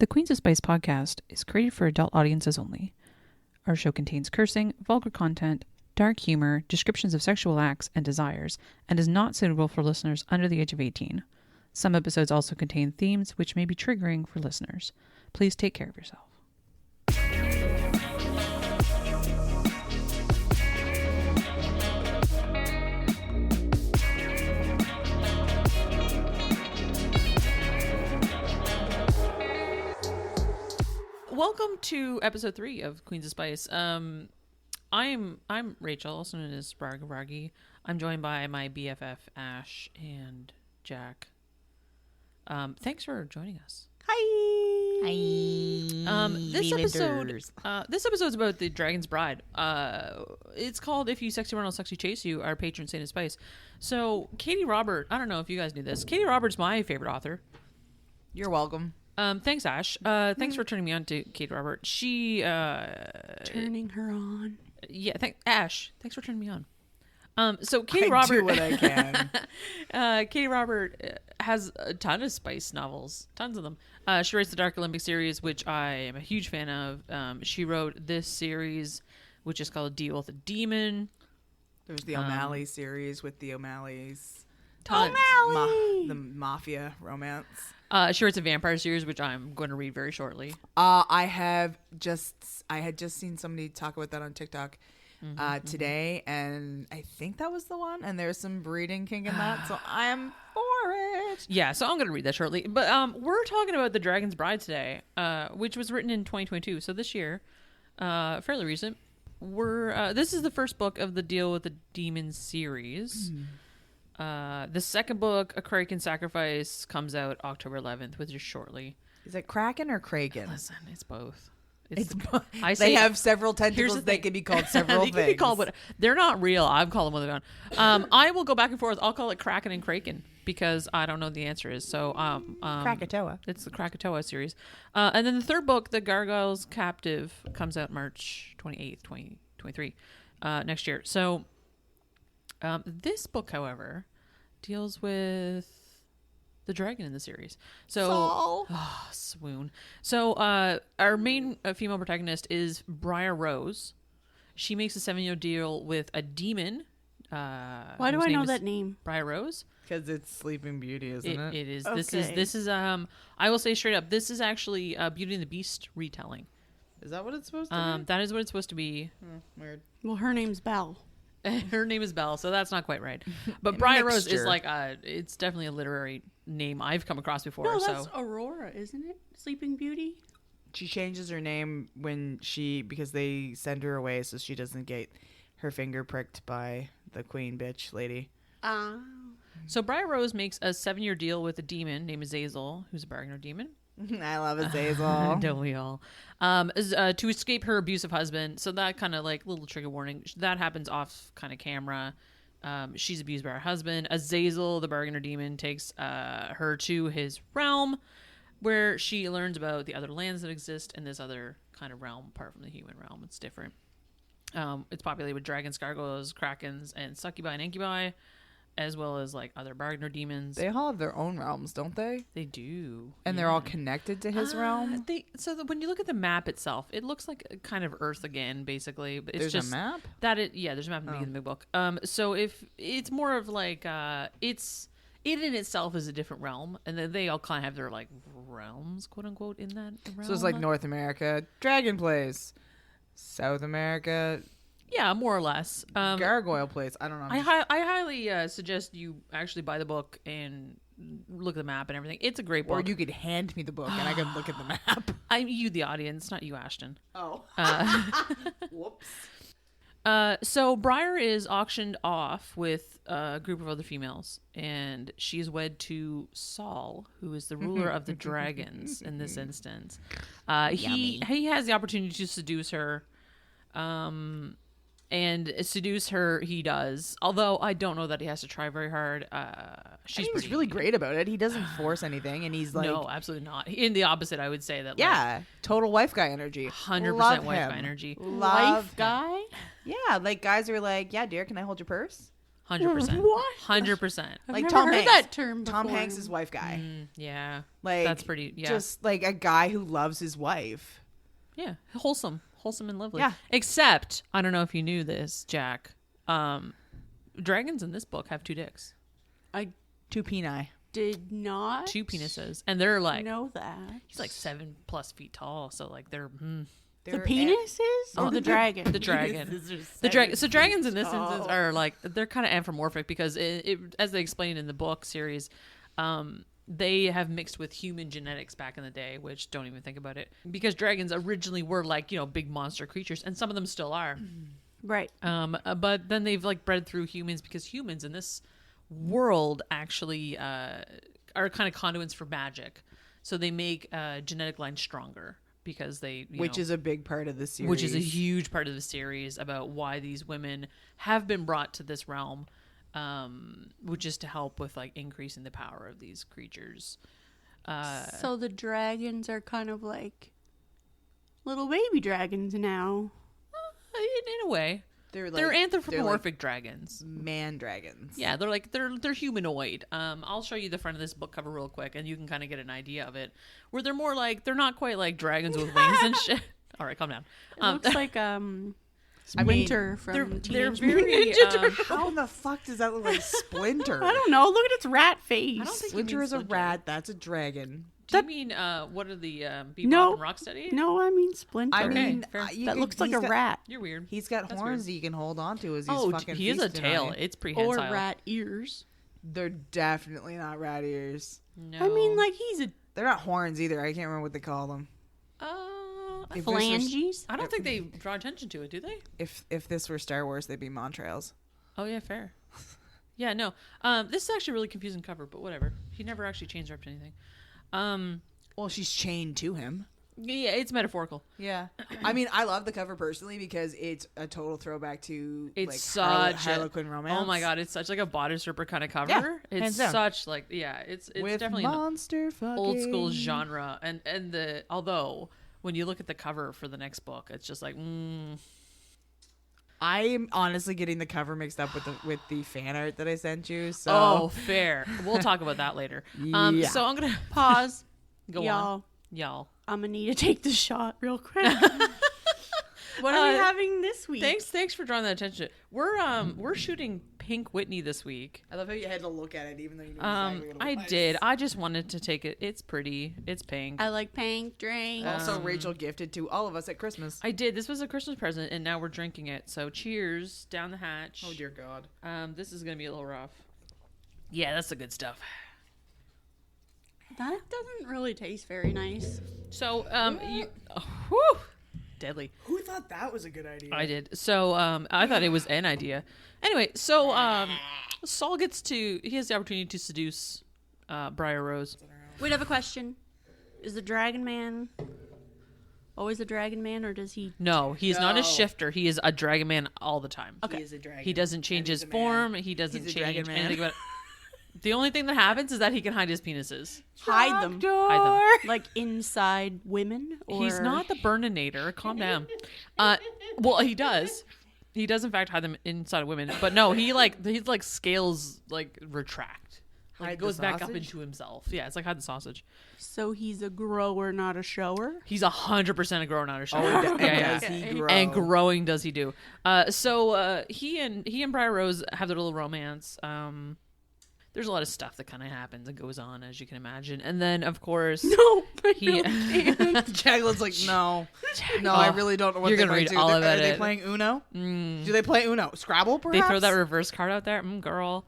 The Queens of Spice podcast is created for adult audiences only. Our show contains cursing, vulgar content, dark humor, descriptions of sexual acts and desires, and is not suitable for listeners under the age of 18. Some episodes also contain themes which may be triggering for listeners. Please take care of yourself. Welcome to episode 3 of Queens of Spice. I'm Rachel, also known as Braggy. I'm joined by my BFF Ash and Jack. Thanks for joining us. Hi. This episode's about the Dragon's Bride. It's called "If You Sexy Run, I'll Sexy Chase You." Our patron saint of Spice. So Katee Robert. I don't know if you guys knew this. Katee Robert's my favorite author. You're welcome. Thanks, Ash. Thanks for turning me on to Katee Robert. She Turning her on. Yeah, Ash. Thanks for turning me on. So Katee I Robert do what I can. Katee Robert has a ton of Spice novels, tons of them. She writes the Dark Olympic series, which I am a huge fan of. She wrote this series, which is called Deal with a Demon. There's the O'Malley series with the O'Malleys. O'Malley! The mafia romance. She writes a vampire series, which I'm going to read very shortly. I had just seen somebody talk about that on TikTok today, and I think that was the one. And there's some breeding kink in that, so I am for it. Yeah, so I'm going to read that shortly. But we're talking about The Dragon's Bride today, which was written in 2022, so this year, fairly recent. This is the first book of the Deal with the Demon series. The second book, A Kraken Sacrifice, comes out October 11th, which is shortly. Is it Kraken or Kraken? Listen, it's both. They have several tentacles. They can be called several things. Can be called they're not real. I'm calling them what they're on. I will go back and forth. I'll call it Kraken and Kraken because I don't know what the answer is. So Krakatoa. It's the Krakatoa series. And then the third book, The Gargoyle's Captive, comes out March 28th, 2023, next year. So this book, however, deals with the dragon in the series. So, swoon. So, our main female protagonist is Briar Rose. She makes a 7-year deal with a demon. Why do I know that name? Briar Rose. Because it's Sleeping Beauty, isn't it? It is. Okay. This is. I will say straight up, this is actually Beauty and the Beast retelling. Is that what it's supposed to be? That is what it's supposed to be. Weird. Well, her name's Belle. Her name is Belle, so that's not quite right. But Briar Rose is like it's definitely a literary name I've come across before. No, that's Aurora, isn't it? Sleeping Beauty. She changes her name because they send her away so she doesn't get her finger pricked by the queen bitch lady. So Briar Rose makes a 7-year deal with a demon named Azazel, who's a bargainer demon. I love Azazel. Don't we all? To escape her abusive husband. So that kind of like little trigger warning. That happens off kind of camera. She's abused by her husband. Azazel, the bargainer demon, takes her to his realm where she learns about the other lands that exist in this other kind of realm apart from the human realm. It's different. It's populated with dragons, gargoyles, krakens, and succubi and incubi, as well as like other bargainer demons. They all have their own realms, don't they? They do. And they're all connected to his realm? When you look at the map itself, it looks like a kind of Earth again, basically. But it's there's a map? There's a map in the beginning of the big book. So if it's more of like, it in itself is a different realm. And then they all kind of have their like realms, quote unquote, in that realm. So it's like North America, Dragon Place. South America... Yeah, more or less. Gargoyle Place. I don't know. I highly suggest you actually buy the book and look at the map and everything. It's a great book. Or you could hand me the book and I could look at the map. I'm you, the audience, not you, Ashton. Oh. Whoops. So Briar is auctioned off with a group of other females, and she's wed to Saul, who is the ruler of the dragons in this instance. He has the opportunity to seduce her. And seduce her, he does. Although I don't know that he has to try very hard. He's really great about it. He doesn't force anything, and he's like, no, absolutely not. In the opposite, I would say that. Yeah, total wife guy energy. 100% wife guy energy. Wife guy. Yeah, like guys are like, yeah, dear, can I hold your purse? 100%. What? 100%. I've Like never Tom heard Hanks. that term before. Tom Hanks' wife guy. Yeah. Like That's pretty, yeah. Just like a guy who loves his wife. Yeah. Wholesome and lovely. Yeah. Except, I don't know if you knew this, Jack. Dragons in this book have 2 dicks. I 2 peni. did not 2 penises. And they're like, know that. he's like 7+ feet tall. So like they're, The penis is? Or the dragon? the dragon. So dragons in this instance are like, they're kind of anthropomorphic because it, as they explain in the book series, they have mixed with human genetics back in the day, which don't even think about it, because dragons originally were like, big monster creatures, and some of them still are. Right. But then they've like bred through humans, because humans in this world actually are kind of conduits for magic. So they make genetic lines stronger, because they, which is a big part of the series. Which is a huge part of the series about why these women have been brought to this realm, which is to help with like increasing the power of these creatures. So the dragons are kind of like little baby dragons now. In a way, they're anthropomorphic dragons, man dragons. Yeah, they're humanoid. I'll show you the front of this book cover real quick, and you can kind of get an idea of it. Where they're more like, they're not quite like dragons with wings and shit. All right, calm down. It looks like Splinter from they're Teenage very Mutant Ninja Turtles. How in the fuck does that look like Splinter? I don't know. Look at its rat face. I don't think Splinter you mean is a Splinter. rat. That's a dragon. Do you mean what are the Bebop No. and Rocksteady? No, I mean Splinter. I Okay, mean, fair. that looks like a rat. You're weird. He's got That's horns weird. that you can hold on to as he's Oh, fucking he has a feasting tail. on you. It's Or prehensile. rat ears. They're definitely not rat ears. No. I mean, like he's a They're not horns either. I can't remember what they call them. If this were- phalanges. I don't think they draw attention to it, do they? If this were Star Wars, they'd be Montrails. Oh yeah, fair. Yeah, no. This is actually a really confusing cover, but whatever. He never actually changed her up to anything. Well, she's chained to him. Yeah, it's metaphorical. Yeah. I mean, I love the cover personally because it's a total throwback to It's like such Harlequin romance. Oh my god, it's such like a bodice ripper kind of cover. Yeah, it's hands down. such like it's With definitely an monster fucking old school genre, and although when you look at the cover for the next book, it's just like I'm honestly getting the cover mixed up with the fan art that I sent you. So oh, fair. We'll talk about that later. Yeah. So I'm gonna Pause. go on, y'all. I'm gonna need to take the shot real quick. What are we having this week? Thanks for drawing that attention. We're shooting Pink Whitney this week. I love how you had to look at it even though you knew exactly what it I was. did. I just wanted to take it. It's pretty. It's pink. I like pink drink. Also, Rachel gifted to all of us at Christmas. I did. This was a Christmas present, and now we're drinking it. So cheers down the hatch. Oh dear God. This is gonna be a little rough. Yeah, that's the good stuff. That doesn't really taste very nice. So whew, deadly. Who thought that was a good idea? I did. So I thought it was an idea. Anyway, so Saul he has the opportunity to seduce Briar Rose. Wait, I have a question. Is the Dragon Man always a Dragon Man, or does he? No, he's not a No. shifter. He is a dragon man all the time. He is a dragon. He doesn't change And he's his a man. form. He doesn't He's a change dragon man. anything about it. The only thing that happens is that he can hide his penises. Hide them. Hide them. Like inside women? Or... He's not the Burninator. Calm down. Well, he does. He does in fact hide them inside of women, but no, he's like scales like retract. Like Hide it the goes back up sausage? into himself. Yeah, it's like hide the sausage. So he's a grower, not a shower? He's 100% a grower, not a shower. Oh, yeah, does yeah. he grow? And growing does he do. So he and Briar Rose have their little romance. There's a lot of stuff that kind of happens and goes on, as you can imagine. And then, of course, No, I he. Jacqueline's like, no, I really don't know what You're they're gonna going read to do. all Are about they it. playing Uno? Do they play Uno? Scrabble, They perhaps? throw that reverse card out there, girl.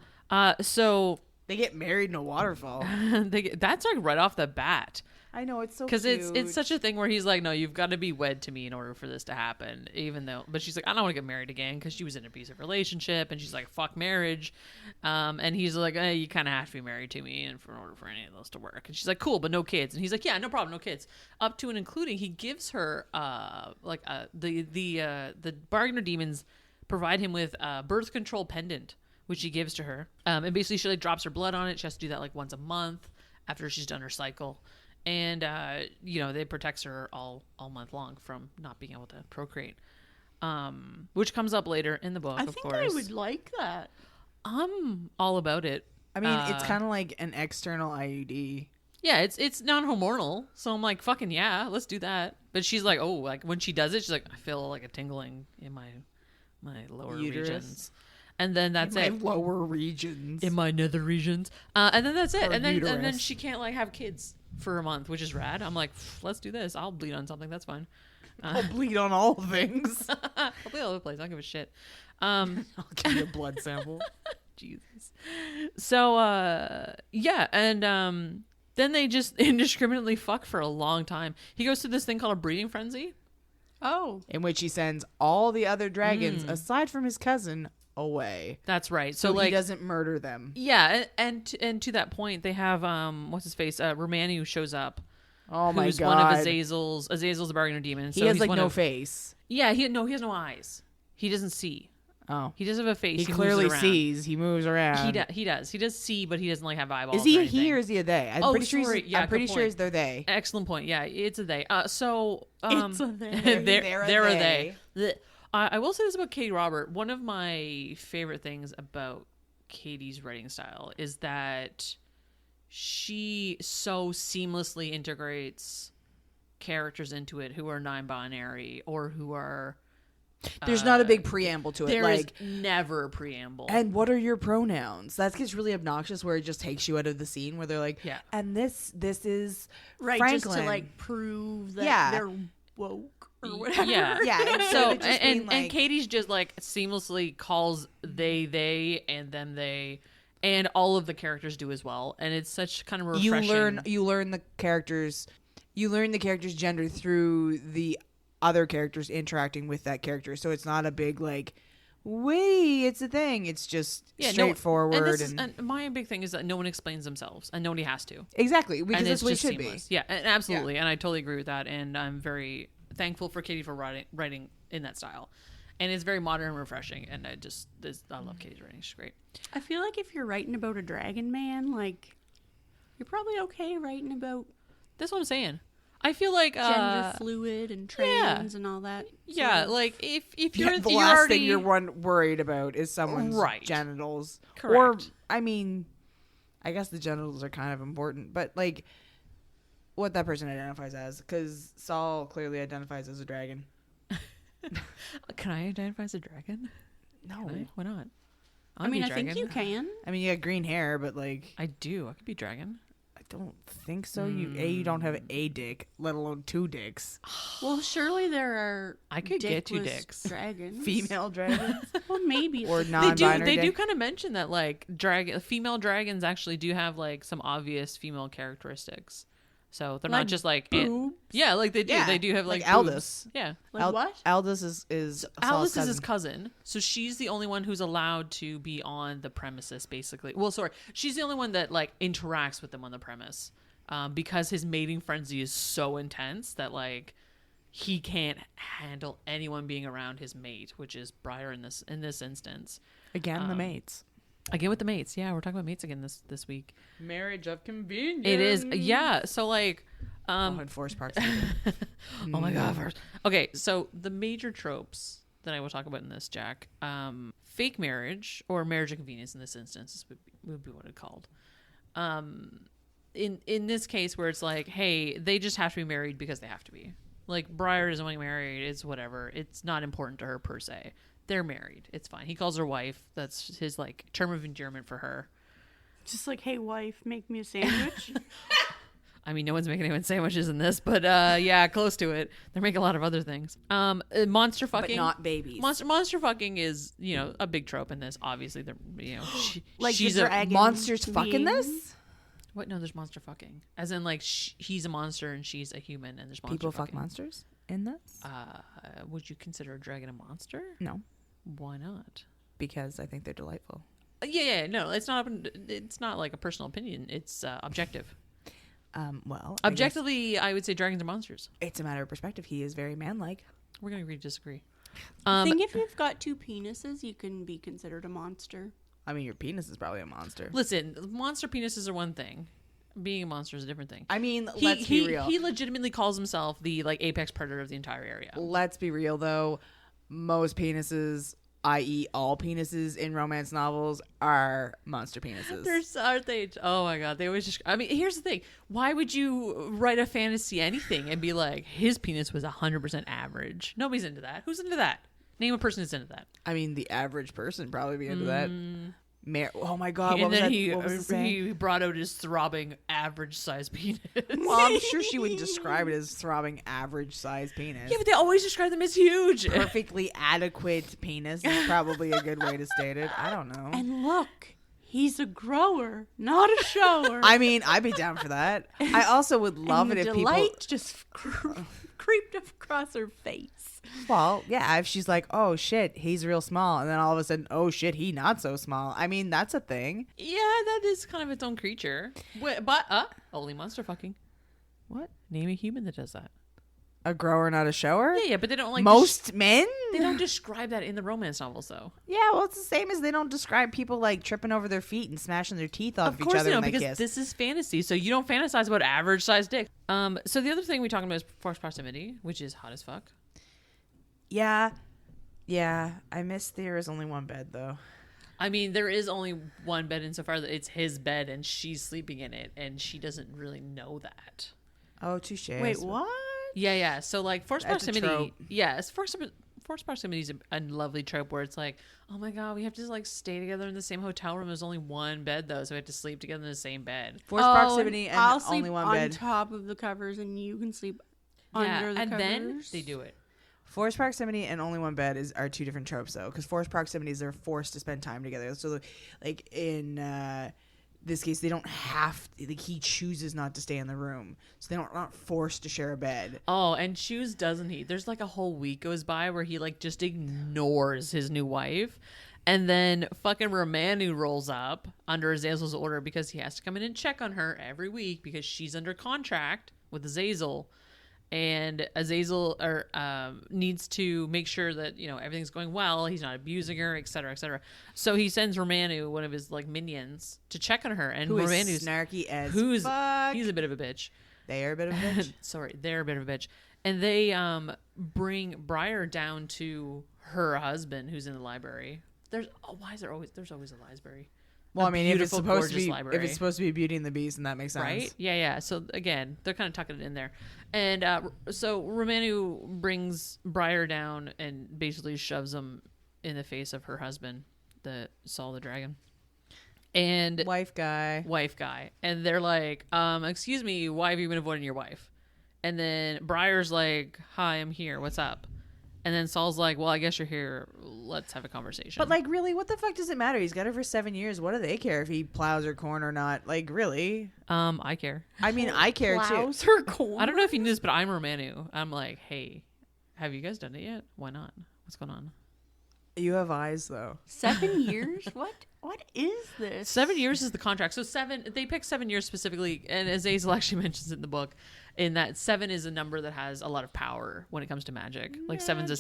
So They get married in a waterfall. that's like right off the bat. I know, it's so Because cute. it's such a thing where he's like, no, you've got to be wed to me in order for this to happen. But she's like, I don't want to get married again because she was in an abusive relationship, and she's like, fuck marriage. And he's like, you kind of have to be married to me, and in order for any of those to work. And she's like, cool, but no kids. And he's like, yeah, no problem, no kids. Up to and including, he gives her the Bargainer demons provide him with a birth control pendant, which he gives to her. And basically, she like drops her blood on it. She has to do that like once a month after she's done her cycle. And it protects her all month long from not being able to procreate, which comes up later in the book. I of think course, I would like that. I'm all about it. I mean, it's kind of like an external IUD. Yeah, it's non-hormonal, so I'm like, fucking yeah, let's do that. But she's like, oh, like when she does it, she's like, I feel like a tingling in my lower Uterus? Regions, and then that's In it. my lower regions. In my nether regions, and then that's it. Her And then uterus. she can't like have kids for a month, which is rad. I'm like, let's do this. I'll bleed on something. That's fine. I'll bleed on all things. I'll bleed all over the place. I don't give a shit. I'll give you a blood sample. Jesus. So yeah, and then they just indiscriminately fuck for a long time. He goes through this thing called a breeding frenzy. Oh. In which he sends all the other dragons, aside from his cousin, away. That's right. So like he doesn't murder them. Yeah, and to that point, they have what's his face, Romani, who shows up. Oh my who's god! one of Azazel's. Azazel's the bargainer demon. So he has he's like one no of, face. Yeah, he has no eyes. He doesn't see. Oh, He doesn't have a face. he moves clearly around. sees. He moves around. He does. He does see, but he doesn't like have eyeballs. Is he or a he anything. or is he a they? I'm Oh, pretty sure. sorry. Yeah, I'm pretty good sure point. they're they. Excellent point. Yeah, it's a they. So It's a they. they're a they. they. I will say this about Katee Robert. One of my favorite things about Katie's writing style is that she so seamlessly integrates characters into it who are non-binary or who are. There's not a big preamble to it. There like, is never a preamble. and what are your pronouns? That gets really obnoxious where it just takes you out of the scene where they're like, Yeah. and this is Right, Franklin. just to like prove that Yeah. they're woke or whatever. Yeah. Yeah, instead So of it just being and like- Katie's just like seamlessly calls they and them they, and all of the characters do as well, and it's such kind of refreshing. you learn the characters gender through the other characters interacting with that character. So it's not a big like, it's a thing. It's just straightforward. And my big thing is that no one explains themselves, and nobody has to. Exactly, because And that's it's what it just should seamless. be. Yeah, and absolutely, and I totally agree with that. And I'm very thankful for Katee for writing in that style, and it's very modern and refreshing. And I love Katie's writing; she's great. I feel like if you're writing about a dragon man, like you're probably okay writing about That's what I'm saying. I feel like gender fluid and trans and all that. Yeah, sort of. like if you're The you're last already, thing you're worried about is someone's Right. genitals. Correct. Or, I mean, I guess the genitals are kind of important, but like what that person identifies as, because Saul clearly identifies as a dragon. Can I identify as a dragon? No, Can I? Why not? I mean, I think you can. I mean, you got green hair, but like I do. I could be dragon. I don't think so. You don't have a dick, let alone two dicks. Well, surely there are. I could get two dickless dicks. Dragons. Female dragons Well, maybe. or They non-binary. do kind of mention that like female dragons actually do have like some obvious female characteristics. So they're Like not just like boobs? yeah, like they do. Yeah, They do have like Aldous. boobs. Yeah. Like what? Aldous is Alice Saul's is his cousin, so she's the only one who's allowed to be on the premises, basically. Well, sorry, she's the only one that like interacts with them on the premise, because his mating frenzy is so intense that like he can't handle anyone being around his mate, which is Briar in this instance. Again, the mates. Again with the mates, yeah, we're talking about mates again this week. Marriage of convenience. It is, yeah. So like, And Forest Park. oh my god. First. Okay, so the major tropes that I will talk about in this, Jack, fake marriage or marriage of convenience in this instance would be what it's called. In this case where it's like, hey, they just have to be married because they have to be. Like Briar doesn't want to get married. It's whatever. It's not important to her per se. They're married. It's fine. He calls her wife. That's his like term of endearment for her. Just like, hey, wife, make me a sandwich. I mean, no one's making anyone sandwiches in this, but yeah, close to it. They're making a lot of other things. Monster fucking, but not babies. Monster fucking is, a big trope in this. Obviously, they're Like she's the a dragon Monsters fucking being- this? what? No, there's monster fucking, as in like he's a monster and she's a human, and there's monster People fuck fucking. monsters in this? Would you consider a dragon a monster? No, Why not? because I think they're delightful. Yeah, no, it's not. It's not like a personal opinion. It's objective. Well, Objectively, I would say dragons are monsters. it's a matter of perspective. He is very manlike. We're gonna agree to disagree. I think if you've got two penises, you can be considered a monster. I mean, your penis is probably a monster. Listen, monster penises are one thing. Being a monster is a different thing. I mean, let's be real. He legitimately calls himself the like apex predator of the entire area. Let's be real, though. Most penises i.e. all penises in romance novels are monster penises. Aren't they? Oh my god, they always just. I mean, here's the thing: why would you write a fantasy anything and be like, his penis was 100% average? Nobody's into that. Who's into that? Name a person who's into that. I mean, the average person probably be into that. Oh my god! And then he he brought out his throbbing average size penis. Well, I'm sure she would describe it as throbbing average size penis. Yeah, but they always describe them as huge. Perfectly adequate penis is probably a good way to state it. I don't know. And look, he's a grower, not a shower. I mean, I'd be down for that. I also would love it if people. Delight just creeped across her face. Well, yeah, if she's like, oh shit, he's real small, and then all of a sudden, oh shit, he not so small. I mean, that's a thing. Yeah, that is kind of its own creature. But only monster fucking. What? Name a human that does that. A grower, not a shower? Yeah, but they don't like most men. They don't describe that in the romance novels, though. Yeah, well, it's the same as they don't describe people like tripping over their feet and smashing their teeth off each other when they kiss. Because this is fantasy, so you don't fantasize about average sized dick. So the other thing we talking about is forced proximity, which is hot as fuck. Yeah. I miss there is only one bed though. I mean, there is only one bed insofar that it's his bed and she's sleeping in it, and she doesn't really know that. Oh, touche. Wait, what? Yeah. So like forced proximity. trope. Yeah, forced proximity is a lovely trope where it's like, oh my god, we have to like stay together in the same hotel room. There's only one bed though, so we have to sleep together in the same bed. Forced proximity and I'll sleep only one on bed. top of the covers, and you can sleep Yeah, under the and covers. then they do it. Forced proximity and only one bed are two different tropes though, because forced proximity is they're forced to spend time together. So like in this case, they don't have like he chooses not to stay in the room, so they're not forced to share a bed. Oh, and choose doesn't he? There's like a whole week goes by where he like just ignores his new wife, and then fucking Romanu rolls up under Azazel's order because he has to come in and check on her every week because she's under contract with Azazel. And Azazel needs to make sure that, you know, everything's going well. He's not abusing her, et cetera, et cetera. So he sends Romanu, one of his like minions, to check on her. And Romanu's snarky as fuck. He's a bit of a bitch. They are a bit of a bitch. Sorry, they're a bit of a bitch. And they bring Briar down to her husband, who's in the library. There's always a library. Well, I mean, if it's supposed to be Beauty and the Beast, and that makes sense, right? Yeah. So again, they're kind of tucking it in there, and so Romanu brings Briar down and basically shoves him in the face of her husband, the Saul the Dragon, and wife guy, and they're like, "Excuse me, why have you been avoiding your wife?" And then Briar's like, "Hi, I'm here. What's up?" And then Saul's like, well, I guess you're here. Let's have a conversation. But, like, really, what the fuck does it matter? He's got her for 7 years. What do they care if he plows her corn or not? Like, really? I care. I mean, I care, too. Plows her corn? I don't know if you knew this, but I'm Romanu. I'm like, hey, have you guys done it yet? Why not? What's going on? You have eyes, though. 7 years? What is this? 7 years is the contract. So they pick 7 years specifically, and as Azazel actually mentions in the book, in that 7 is a number that has a lot of power when it comes to magic. Like 7's a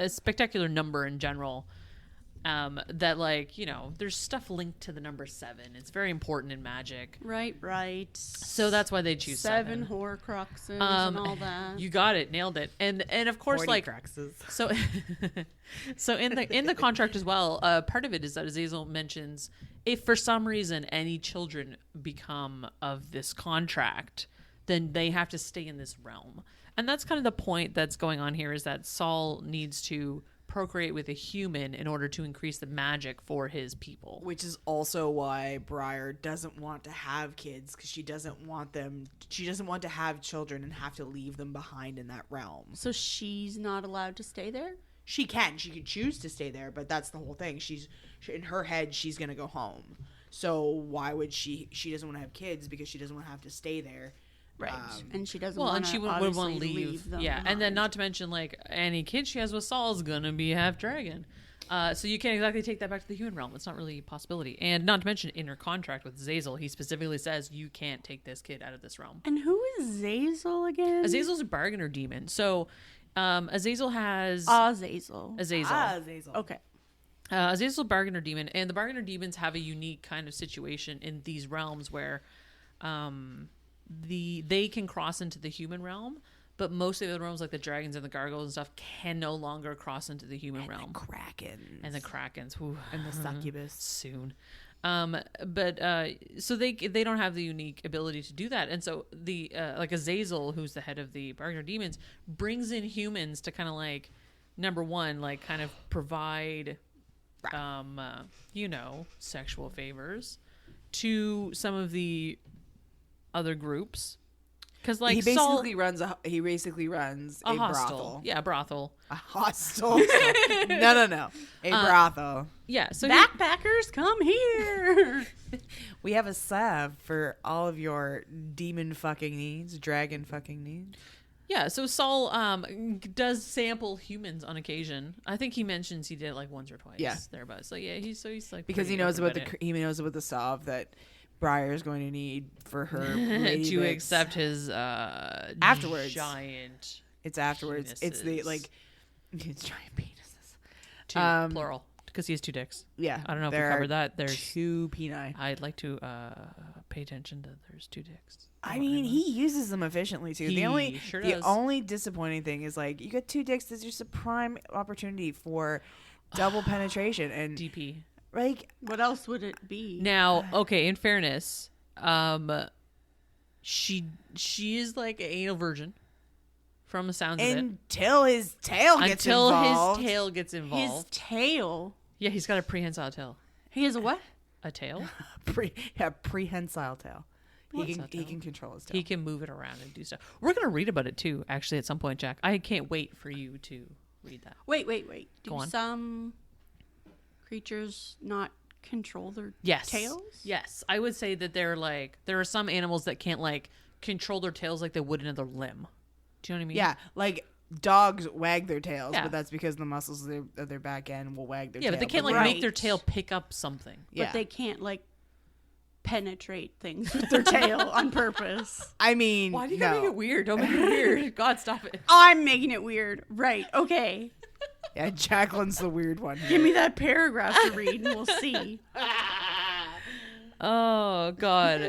spectacular number in general. That, like, you know, there's stuff linked to the number 7. It's very important in magic. Right. So that's why they choose 7. 7 Horcruxes and all that. You got it, nailed it. And of course, like, Cruxes. so in the contract as well, part of it is that Azazel mentions if for some reason any children become of this contract, then they have to stay in this realm. And that's kind of the point that's going on here, is that Saul needs to procreate with a human in order to increase the magic for his people. Which is also why Briar doesn't want to have kids, because she doesn't want to have children and have to leave them behind in that realm. So she's not allowed to stay there? She could choose to stay there, but that's the whole thing. She's in her head, she's going to go home. So why would she doesn't want to have kids because she doesn't want to have to stay there. Right. And she doesn't and she would want to leave. Them yeah. behind. And then not to mention, like, any kid she has with Saul is going to be half dragon. So you can't exactly take that back to the human realm. It's not really a possibility. And not to mention, in her contract with Azazel, he specifically says you can't take this kid out of this realm. And who is Azazel again? Azazel's a bargainer demon. So Azazel has... Azazel. Okay. Azazel's a bargainer demon. And the bargainer demons have a unique kind of situation in these realms where... they can cross into the human realm, but most of the other realms, like the dragons and the gargoyles and stuff, can no longer cross into the human realm. Krakens. And the krakens. Whew. And the succubus. Soon. So they don't have the unique ability to do that. And so the like Azazel, who's the head of the Bargainer demons, brings in humans to kind of like, number one, like kind of provide sexual favors to some of the other groups. Because like he basically runs a hostel. brothel. Yeah, a brothel. A hostel. No. A brothel. Yeah. So backpackers, come here. We have a salve for all of your demon fucking needs, dragon fucking needs. Yeah, so Saul does sample humans on occasion. I think he mentions he did it like once or twice. Yeah, thereabouts. So yeah, he's like, because he knows about the salve that Briar is going to need for her to accept his afterwards. Giant. It's afterwards. Penises. It's the like. It's giant penises. Two plural because he has 2 dicks. Yeah, I don't know if we covered that. There's 2 peni. I'd like to pay attention to there's 2 dicks. I mean, he uses them efficiently too. The only disappointing thing is like you got 2 dicks. This is just a prime opportunity for double penetration and DP. Like, what else would it be? Now, okay, in fairness, she is like an anal virgin from the sounds of it. Until his tail gets involved. His tail gets involved. His tail? Yeah, he's got a prehensile tail. He has a what? A tail? Prehensile tail. He can control his tail. He can move it around and do stuff. We're going to read about it too, actually, at some point, Jack. I can't wait for you to read that. Wait. Go on. Some creatures not control their tails? Yes. I would say that there are some animals that can't like control their tails like they would another limb. Do you know what I mean? Yeah, like dogs wag their tails, but that's because the muscles of their back end will wag their tail. Yeah, but they can't like make their tail pick up something. But they can't like penetrate things with their tail on purpose. I mean, why do you gotta make it weird? Don't make it weird. God, stop it. I'm making it weird. Right. Okay. Yeah, Jacqueline's the weird one here. Give me that paragraph to read and we'll see. Oh, God.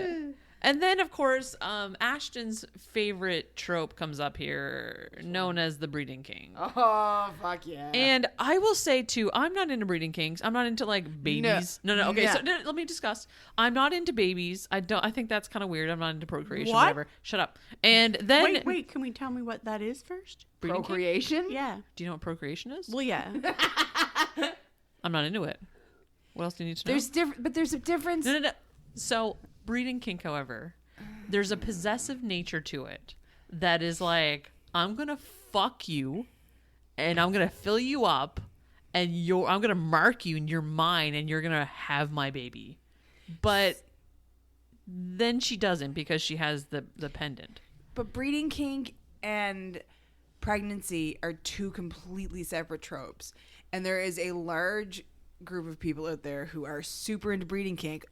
And then, of course, Ashton's favorite trope comes up here, known as the breeding king. Oh, fuck yeah. And I will say, too, I'm not into breeding kings. I'm not into, like, babies. No. Okay, so let me discuss. I'm not into babies. I think that's kind of weird. I'm not into procreation, whatever. Shut up. And then... Wait, can we tell me what that is first? Procreation? King? Yeah. Do you know what procreation is? Well, yeah. I'm not into it. What else do you need to know? But there's a difference. No. So... breeding kink, however, there's a possessive nature to it that is like, I'm gonna fuck you and I'm gonna fill you up and I'm gonna mark you and you're mine and you're gonna have my baby. But then she doesn't because she has the pendant. But breeding kink and pregnancy are 2 completely separate tropes, and there is a large group of people out there who are super into breeding kink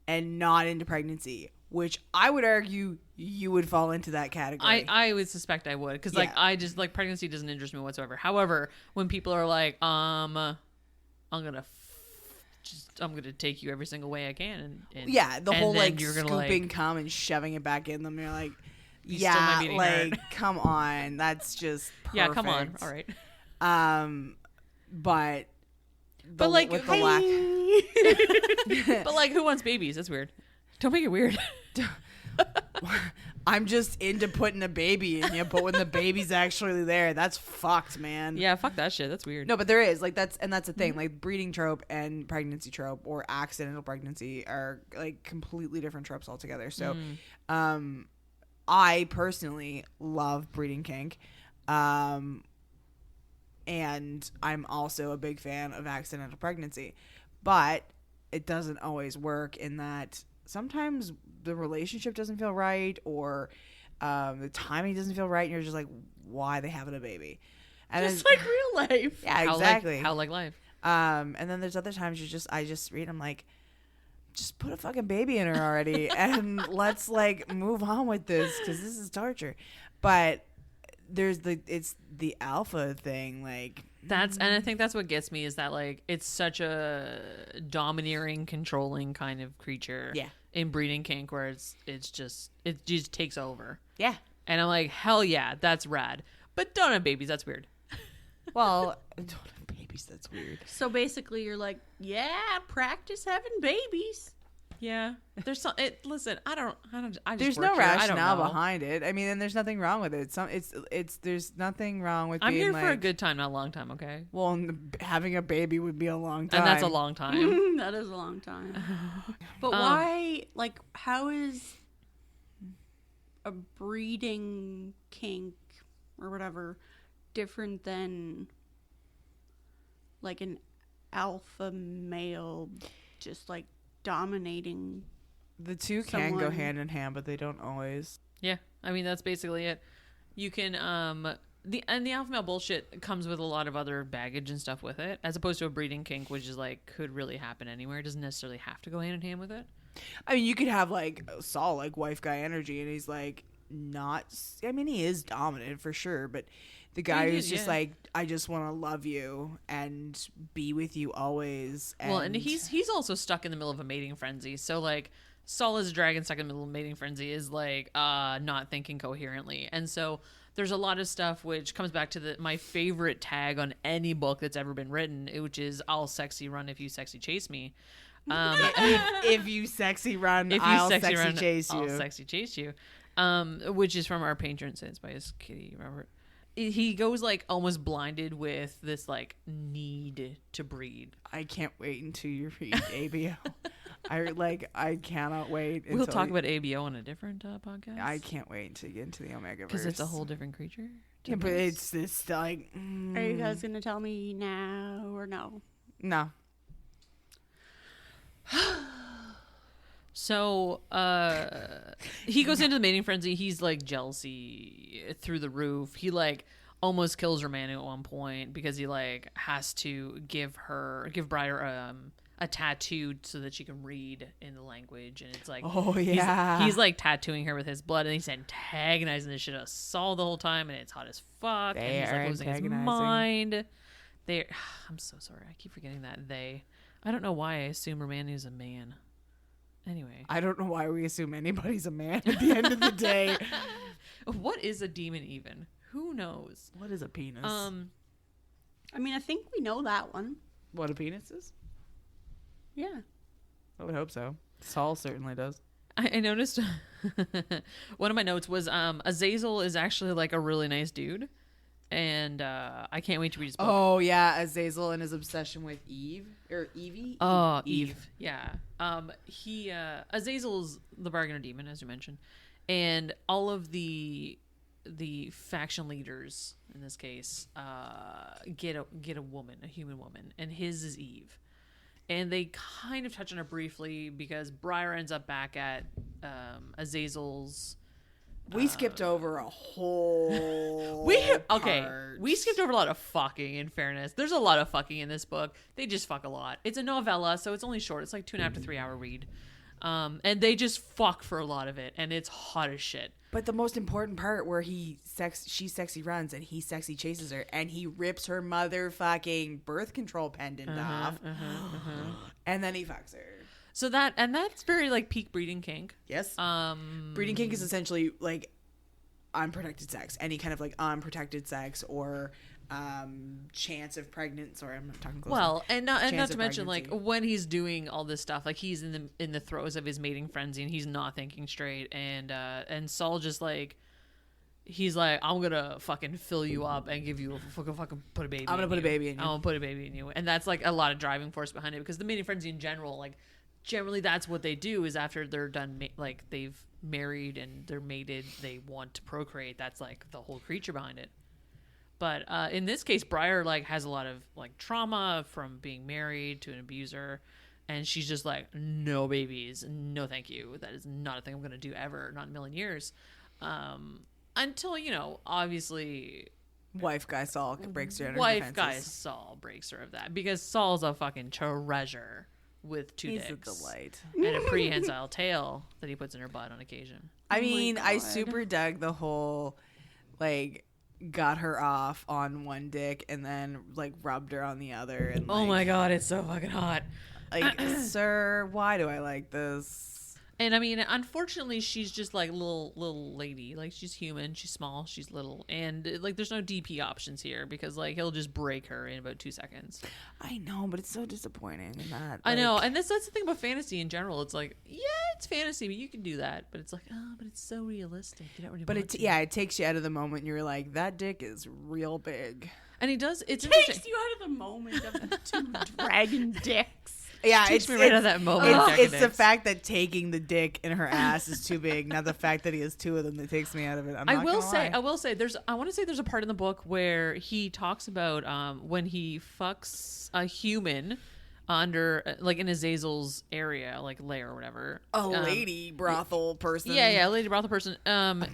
and not into pregnancy, which I would argue you would fall into that category. I would suspect I would, because I just like pregnancy doesn't interest me whatsoever. However, when people are like, I'm gonna take you every single way I can, and the whole like you're gonna scooping cum and shoving it back in them, you're like, come on, that's just perfect. Yeah, come on, all right. But like with the lack. But like, who wants babies? That's weird. Don't make it weird. I'm just into putting a baby in you, but when the baby's actually there, that's fucked, man. Yeah, fuck that shit. That's weird. No, but there is that's the thing. Like breeding trope and pregnancy trope or accidental pregnancy are like completely different tropes altogether. So, I personally love breeding kink. And I'm also a big fan of accidental pregnancy. But it doesn't always work in that sometimes the relationship doesn't feel right or the timing doesn't feel right. And you're just like, why are they having a baby? And just like real life. Yeah, exactly. How like life. And then there's other times I just read, I'm like, just put a fucking baby in her already and let's like move on with this because this is torture. But it's the alpha thing, like and I think that's what gets me is that like it's such a domineering, controlling kind of creature. Yeah. In breeding kink, where it just takes over. Yeah. And I'm like, hell yeah, that's rad. But don't have babies, that's weird. Well, don't have babies, that's weird. So basically you're like, yeah, practice having babies. Yeah. There's some listen, I just there's work no here. rationale behind it. I mean, and there's nothing wrong with it. There's nothing wrong with I'm being here like, for a good time, not a long time, okay? well, having a baby would be a long time. And that's a long time. That is a long time. But why, like, how is a breeding kink or whatever different than like an alpha male just like dominating? The two can go hand in hand, but they don't always. Yeah. I mean, that's basically it. You can the alpha male bullshit comes with a lot of other baggage and stuff with it, as opposed to a breeding kink, which is like could really happen anywhere. It doesn't necessarily have to go hand in hand with it. I mean, you could have like Saul, like wife guy energy, and he's like not. I mean, he is dominant for sure, but the guy who's just like, I just want to love you and be with you always. And well, and he's also stuck in the middle of a mating frenzy. So like, Saul as a dragon stuck in the middle of a mating frenzy is like not thinking coherently, and so there's a lot of stuff which comes back to my favorite tag on any book that's ever been written, which is "I'll sexy run if you sexy chase me." If you sexy run, I'll sexy chase you. I'll sexy chase you. Which is from our Patron Sins by Katee Robert. He goes like almost blinded with this like need to breed. I can't wait until you read ABO. I cannot wait. We'll talk about ABO on a different podcast. I can't wait until you get into the Omega because it's a whole different creature. Yeah, but it's this like. Are you guys gonna tell me now or no? No. So he goes into the mating frenzy. He's like jealousy through the roof. He like almost kills Romana at one point because he like has to give Briar a tattoo so that she can read in the language, and it's like, oh yeah, he's like tattooing her with his blood, and he's antagonizing this shit out of Saul the whole time, and it's hot as fuck. They and he's are like losing his mind. I'm so sorry, I keep forgetting that I don't know why I assume Romana is a man. Anyway, I don't know why we assume anybody's a man at the end of the day. What is a demon even? Who knows? What is a penis? I mean, I think we know that one. What a penis is? Yeah. I would hope so. Saul certainly does. I noticed one of my notes was Azazel is actually like a really nice dude. And I can't wait to read his book. Oh yeah, Azazel and his obsession with Eve or Evie. Oh, Eve. Yeah. Azazel's the bargainer demon, as you mentioned, and all of the faction leaders in this case get a woman, a human woman, and his is Eve. And they kind of touch on it briefly because Briar ends up back at Azazel's. We skipped over a whole We skipped over a lot of fucking, in fairness. There's a lot of fucking in this book. They just fuck a lot. It's a novella, so it's only short. It's like 2.5 to 3 hour read. And they just fuck for a lot of it, and it's hot as shit. But the most important part where she sexy runs and he sexy chases her and he rips her motherfucking birth control pendant off. And then he fucks her. So that's very like peak breeding kink. Yes. Breeding kink is essentially like unprotected sex. Any kind of like unprotected sex or chance of pregnancy. Sorry, I'm not talking close. Well, and not to mention like when he's doing all this stuff, like he's in the throes of his mating frenzy and he's not thinking straight, and Saul just like he's like, I'm gonna fucking fill you up and give you a fucking put a baby. I'm gonna put a baby in you. I'm gonna put a baby in you, and that's like a lot of driving force behind it because the mating frenzy in general, like generally that's what they do is after they're done, like they've married and they're mated, they want to procreate. That's like the whole creature behind it. But in this case, Briar like has a lot of like trauma from being married to an abuser, and she's just like, no babies, no thank you. That is not a thing I'm gonna do ever, not in a million years. Until obviously, wife guy Saul breaks her. Wife guy Saul breaks her of that because Saul's a fucking treasure with two dicks. He's a delight and a prehensile tail that he puts in her butt on occasion. I mean, I super dug the whole like. Got her off on one dick and then like rubbed her on the other and oh my god, it's so fucking hot. Like sir, why do I like this? And I mean, unfortunately, she's just like little lady. Like she's human, she's small, she's little, and like there's no DP options here because like he'll just break her in about 2 seconds. I know, but it's so disappointing in that. I know, and that's the thing about fantasy in general. It's like, yeah, it's fantasy, but you can do that. But it's like, oh, but it's so realistic. You don't really but want to. it takes you out of the moment. And you're like, that dick is real big. And he does. It takes you out of the moment of the two dragon dicks. Yeah, takes me right out of that moment. It's the fact that taking the dick in her ass is too big, not the fact that he has two of them that takes me out of it. I will say, I want to say there's a part in the book where he talks about when he fucks a human under, like in Azazel's area, like lair or whatever. A lady brothel person. Yeah, lady brothel person. And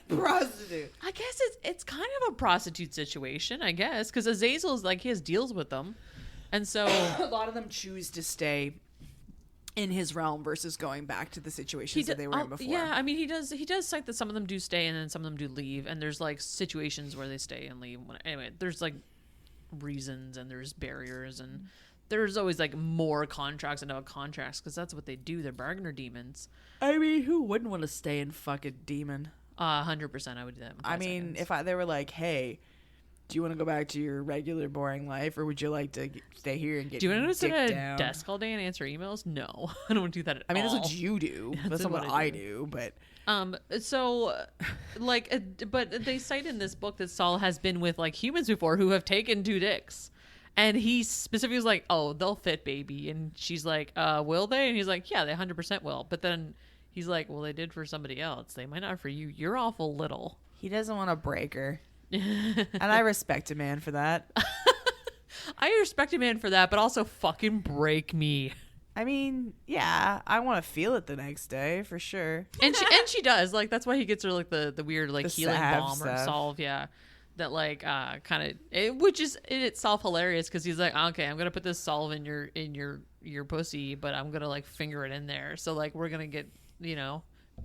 prostitute. I guess it's kind of a prostitute situation, I guess, because Azazel's like he has deals with them, and so a lot of them choose to stay in his realm versus going back to the situations that they were in before. Yeah, I mean he does cite that some of them do stay and then some of them do leave, and there's like situations where they stay and leave. Anyway, there's like reasons and there's barriers and there's always like more contracts and no contracts because that's what they do. They're bargainer demons. I mean, who wouldn't want to stay and fuck a demon? 100%, I would do that. I mean, if they were like, "Hey, do you want to go back to your regular boring life, or would you like to stay here and get do you want to sit at down? A desk all day and answer emails?" No, I don't want to do that at all. I mean, that's what you do. That's not what I do. But so like, but they cite in this book that Saul has been with like humans before who have taken 2 dicks. And he specifically was like, "Oh, they'll fit, baby." And she's like, "Will they?" And he's like, "Yeah, they 100% will." But then he's like, "Well, they did for somebody else. They might not for you. You're awful little." He doesn't want to break her. And I respect a man for that. I respect a man for that, but also fucking break me. I mean, yeah, I want to feel it the next day for sure. And she does. Like that's why he gets her like the weird like the healing balm or salve, yeah. That like kind of which is in itself hilarious because he's like, okay, I'm gonna put this salve in your pussy, but I'm gonna like finger it in there. So like we're gonna get we're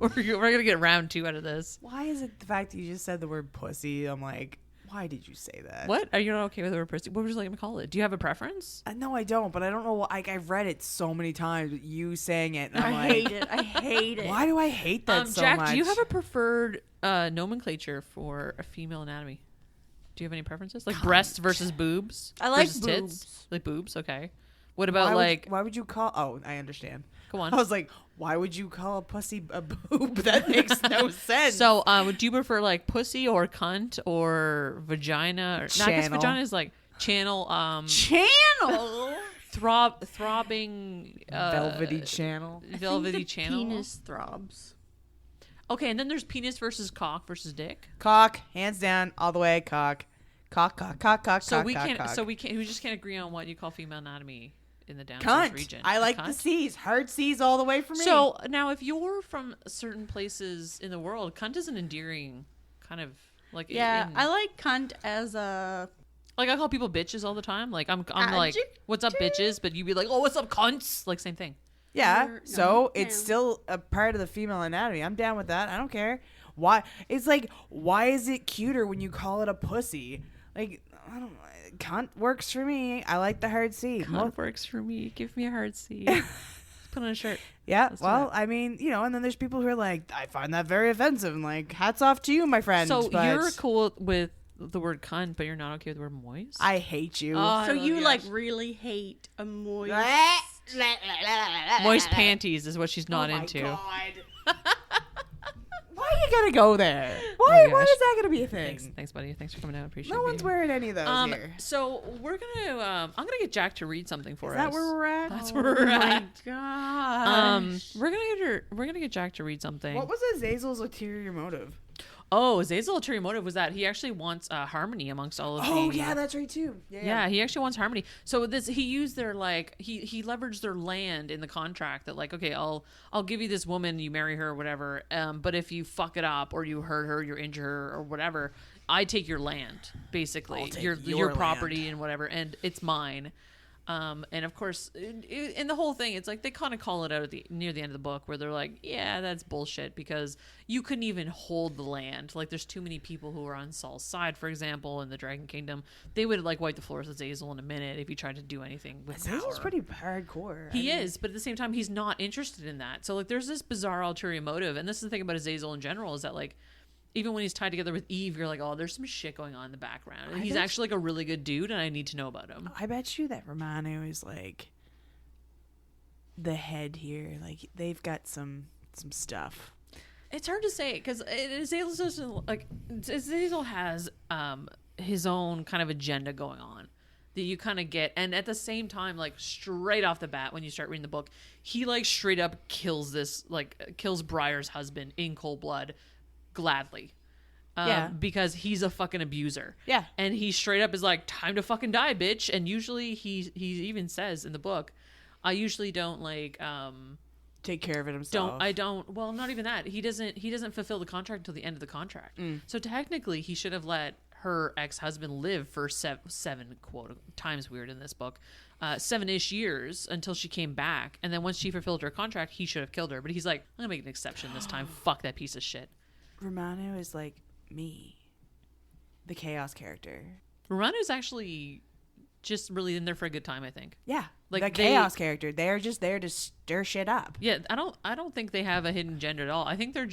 gonna get round 2 out of this. Why is it the fact that you just said the word pussy? I'm like, why did you say that? What? Are you not okay with the word pussy? What would you like me to call it? Do you have a preference? No, I don't. But I don't know. Like I've read it so many times. You saying it, and I hate it. I hate it. Why do I hate that so Jack, much? do you have a preferred nomenclature for a female anatomy? Do you have any preferences? Like breasts versus boobs? I like versus boobs. Tits? Like boobs, okay. What about why would you call... Oh, I understand. Go on. I was like, why would you call a pussy a boob? That makes no sense. So, would you prefer like pussy or cunt or vagina? I guess vagina is like channel. Channel? Throbbing. Velvety channel. Velvety channel. Penis throbs. Okay, and then there's penis versus cock versus dick. Cock, hands down, all the way. Cock. So we cock. We just can't agree on what you call female anatomy in the down Cunt. region. I like the C's. Hard C's all the way for me. So now, if you're from certain places in the world, cunt is an endearing kind of like. Yeah, I like cunt as a. Like I call people bitches all the time. Like I'm like, "What's up, bitches?" But you'd be like, "Oh, what's up, cunts?" Like same thing. Yeah, so it's still a part of the female anatomy. I'm down with that. I don't care. Why? It's like, why is it cuter when you call it a pussy? Like, I don't know. Cunt works for me. I like the hard C. Cunt works for me. Give me a hard C. Put on a shirt. Yeah, well, I mean, and then there's people who are like, I find that very offensive. And like, hats off to you, my friend. So you're cool with the word cunt, but you're not okay with the word moist? I hate you. So you like really hate a moist... Moist panties is what she's not into. God. Why you gotta go there? Why is that gonna be a thing? Thanks, buddy. Thanks for coming out. Appreciate it. No one's wearing any of those here. So we're gonna. I'm gonna get Jack to read something for us. Is that where we're at? That's where we're at. Oh my gosh. We're gonna get Jack to read something. What was Azazel's ulterior motive? Oh, Azazel's ulterior motive was that he actually wants harmony amongst all of the... Oh, yeah, that's right, too. Yeah, he actually wants harmony. So he used their, like... He leveraged their land in the contract that, like, okay, I'll give you this woman, you marry her or whatever, but if you fuck it up or you hurt her, you injure her or whatever, I take your land, basically. Your property and whatever, and it's mine. And of course, in the whole thing, it's like they kind of call it out near the end of the book where they're like, yeah, that's bullshit because you couldn't even hold the land. Like, there's too many people who are on Saul's side, for example, in the Dragon Kingdom. They would like wipe the floors with Azazel in a minute if you tried to do anything with power. Azazel's pretty hardcore. He is, but at the same time, he's not interested in that. So like, there's this bizarre ulterior motive, and this is the thing about Azazel in general is that like, even when he's tied together with Eve, you're like, oh, there's some shit going on in the background. And he's actually like a really good dude, and I need to know about him. I bet you that Romano is like the head here. Like, they've got some stuff. It's hard to say because Azazel has his own kind of agenda going on that you kind of get, and at the same time, like straight off the bat when you start reading the book, he like straight up kills Briar's husband in cold blood. Gladly. Because he's a fucking abuser. Yeah. And he straight up is like, time to fucking die, bitch. And usually he even says in the book, I usually don't like take care of it himself. Well, not even that. He doesn't fulfill the contract until the end of the contract. So technically he should have let her ex-husband live for seven quote times weird in this book. 7-ish years until she came back. And then once she fulfilled her contract, he should have killed her. But he's like, I'm gonna make an exception this time. Fuck that piece of shit. Romano is like me, the chaos character. Romano's actually just really in there for a good time, I think. Yeah, like the chaos character. They're just there to stir shit up. Yeah, I don't think they have a hidden gender at all. I think they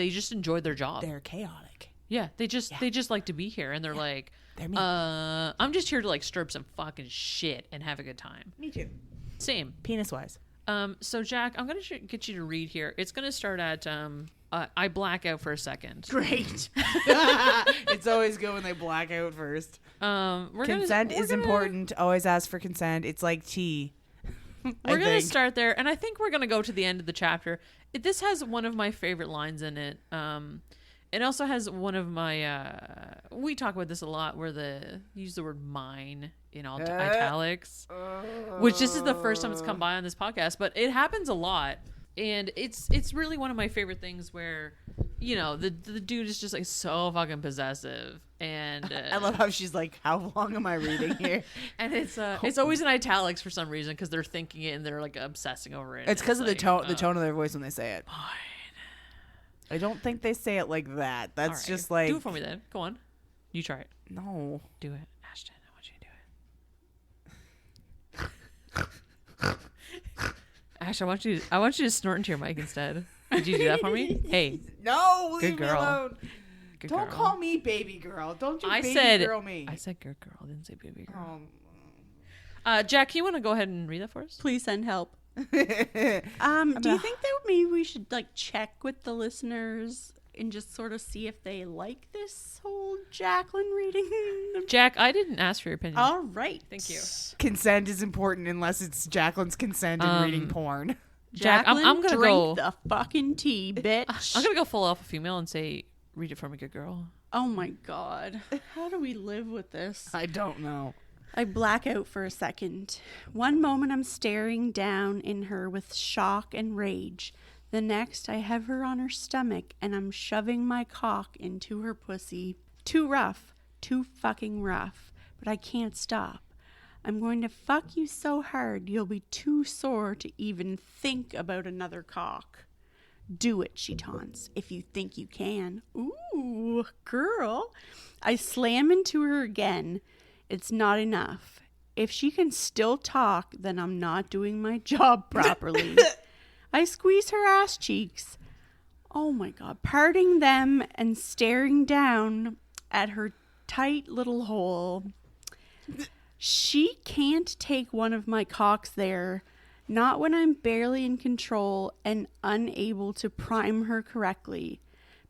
just enjoy their job. They're chaotic. Yeah, they just like to be here, and they're like, they're me. I'm just here to like stir up some fucking shit and have a good time. Me too. Same. Penis wise. So Jack, I'm gonna get you to read here. It's gonna start at I black out for a second. Great. It's always good when they black out first. Consent is important. Always ask for consent. It's like tea. We're going to start there, and I think we're going to go to the end of the chapter. This has one of my favorite lines in it. It also has one of my... we talk about this a lot, where use the word mine in italics, which this is the first time it's come by on this podcast, but it happens a lot. And it's really one of my favorite things where, you know, the dude is just like so fucking possessive, and I love how she's like, how long am I reading here? And it's always in italics for some reason because they're thinking it and they're like obsessing over it. It's because of the tone of their voice when they say it. Fine. I don't think they say it like that. That's just like, do it for me then. Go on, you try it. No, do it, Ashton. I want you to do it. Ash, I want you to snort into your mic instead. Could you do that for me? Hey. No, leave me alone. Don't call me baby girl. Don't you baby girl me. I said good girl. I didn't say baby girl. Jack, you want to go ahead and read that for us? Please send help. Do you think that maybe we should like check with the listeners and just sort of see if they like this whole Jacqueline reading? Jack, I didn't ask for your opinion. All right. Thank you. Consent is important unless it's Jacqueline's consent in reading porn. Jack, I'm going to go... the fucking tea, bitch. I'm going to go full alpha female and say, read it for me, good girl. Oh my God. How do we live with this? I don't know. I black out for a second. One moment I'm staring down in her with shock and rage. The next, I have her on her stomach and I'm shoving my cock into her pussy. Too rough. Too fucking rough. But I can't stop. I'm going to fuck you so hard you'll be too sore to even think about another cock. Do it, she taunts, if you think you can. Ooh, girl. I slam into her again. It's not enough. If she can still talk, then I'm not doing my job properly. I squeeze her ass cheeks. Oh my God. Parting them and staring down at her tight little hole. She can't take one of my cocks there. Not when I'm barely in control and unable to prime her correctly.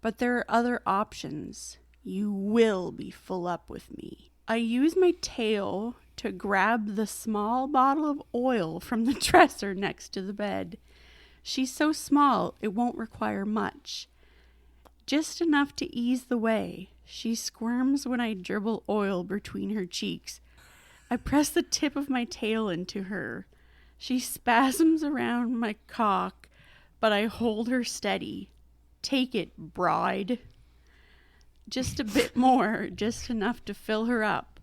But there are other options. You will be full up with me. I use my tail to grab the small bottle of oil from the dresser next to the bed. She's so small, it won't require much. Just enough to ease the way. She squirms when I dribble oil between her cheeks. I press the tip of my tail into her. She spasms around my cock, but I hold her steady. Take it, bride. Just a bit more, just enough to fill her up.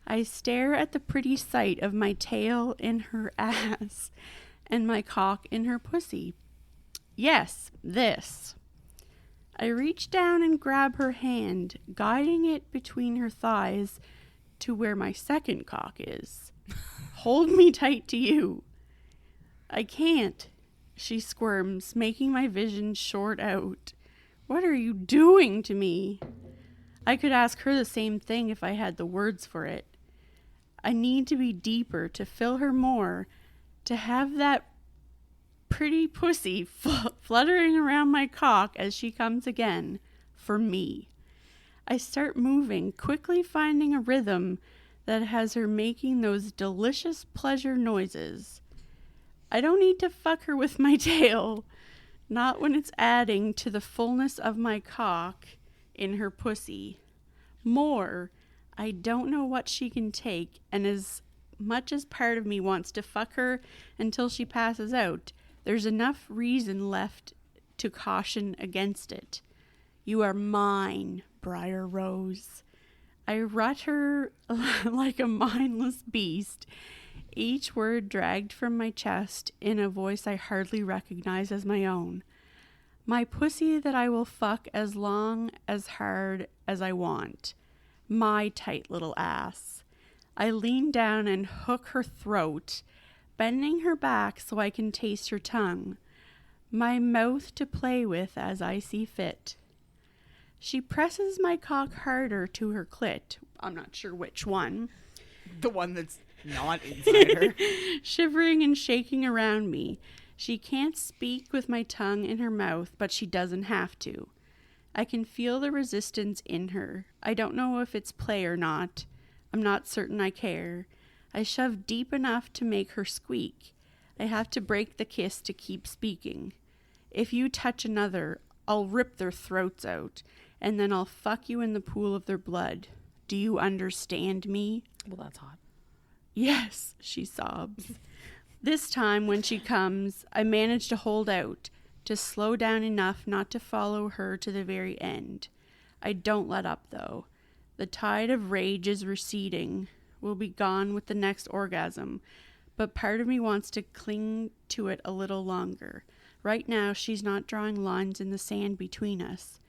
I stare at the pretty sight of my tail in her ass and my cock in her pussy. Yes, this. I reach down and grab her hand, guiding it between her thighs to where my second cock is. Hold me tight to you. I can't, she squirms, making my vision short out. What are you doing to me? I could ask her the same thing if I had the words for it. I need to be deeper, to fill her more, to have that pretty pussy fluttering around my cock as she comes again, for me. I start moving, quickly finding a rhythm that has her making those delicious pleasure noises. I don't need to fuck her with my tail, not when it's adding to the fullness of my cock in her pussy. More, I don't know what she can take, and as much as part of me wants to fuck her until she passes out, there's enough reason left to caution against it. You are mine, Briar Rose. I rut her like a mindless beast, each word dragged from my chest in a voice I hardly recognize as my own. My pussy that I will fuck as long, as hard as I want. My tight little ass. I lean down and hook her throat, bending her back so I can taste her tongue, my mouth to play with as I see fit. She presses my cock harder to her clit. I'm not sure which one. The one that's not inside her. Shivering and shaking around me. She can't speak with my tongue in her mouth, but she doesn't have to. I can feel the resistance in her. I don't know if it's play or not. I'm not certain I care. I shove deep enough to make her squeak. I have to break the kiss to keep speaking. If you touch another, I'll rip their throats out, and then I'll fuck you in the pool of their blood. Do you understand me? Well, that's hot. Yes, she sobs. This time, when she comes, I manage to hold out, to slow down enough not to follow her to the very end. I don't let up, though. The tide of rage is receding, will be gone with the next orgasm, but part of me wants to cling to it a little longer. Right now, she's not drawing lines in the sand between us.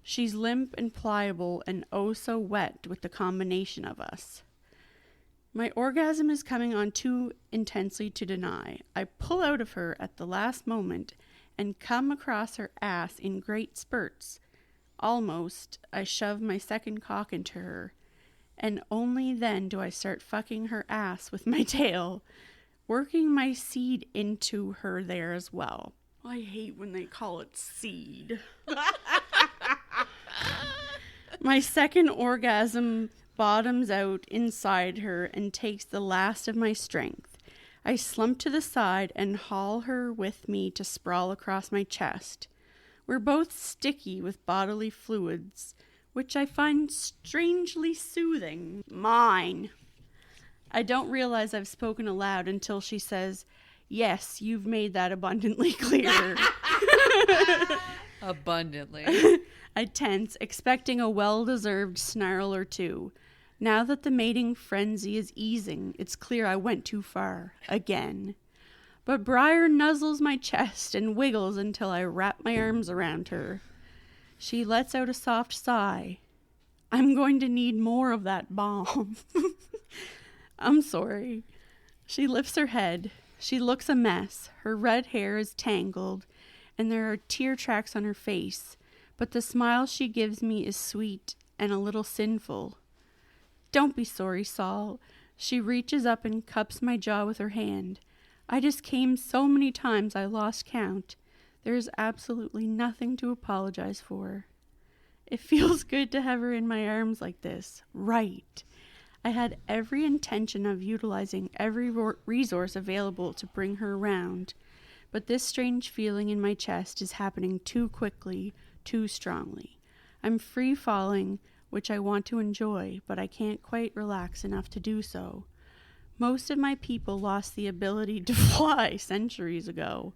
She's limp and pliable and oh so wet with the combination of us. My orgasm is coming on too intensely to deny. I pull out of her at the last moment and come across her ass in great spurts. Almost, I shove my second cock into her, and only then do I start fucking her ass with my tail, working my seed into her there as well. I hate when they call it seed. My second orgasm bottoms out inside her and takes the last of my strength. I slump to the side and haul her with me to sprawl across my chest. We're both sticky with bodily fluids, which I find strangely soothing. Mine. I don't realize I've spoken aloud until she says, "Yes, you've made that abundantly clear." Abundantly. I tense, expecting a well-deserved snarl or two. Now that the mating frenzy is easing, it's clear I went too far. Again. But Briar nuzzles my chest and wiggles until I wrap my arms around her. She lets out a soft sigh. I'm going to need more of that balm. I'm sorry. She lifts her head. She looks a mess. Her red hair is tangled, and there are tear tracks on her face. But the smile she gives me is sweet and a little sinful. Don't be sorry, Saul. She reaches up and cups my jaw with her hand. I just came so many times I lost count. There is absolutely nothing to apologize for. It feels good to have her in my arms like this. Right. I had every intention of utilizing every resource available to bring her around. But this strange feeling in my chest is happening too quickly, too strongly. I'm free falling, which I want to enjoy, but I can't quite relax enough to do so. Most of my people lost the ability to fly centuries ago.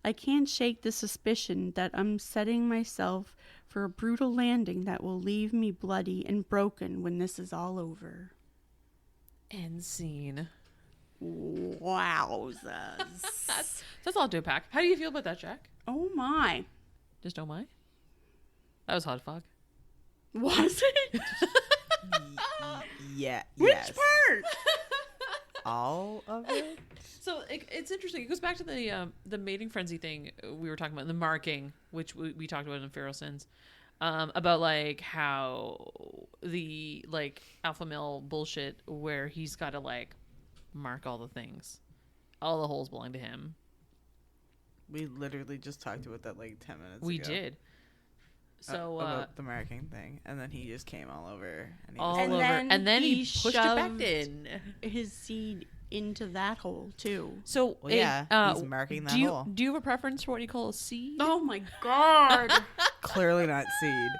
I can't shake the suspicion that I'm setting myself for a brutal landing that will leave me bloody and broken when this is all over. End scene. Wowzers. That's a lot to unpack. How do you feel about that, Jack? Oh my. Just oh my? That was hot fuck. Was it? Yeah. Which Yes. part? All of it. So it's interesting. It goes back to the mating frenzy thing we were talking about, the marking, which we talked about in Feral Sins, about like how the like alpha male bullshit where he's got to like mark all the things, all the holes belong to him. We literally just talked about that like 10 minutes We ago. did. So about the marking thing, and then he just came all over, and he all was over, and then he pushed it back shoved in. his seed into that hole too. So well, yeah, he's marking that hole. Do you have a preference for what you call a seed? Oh my god. Clearly not seed.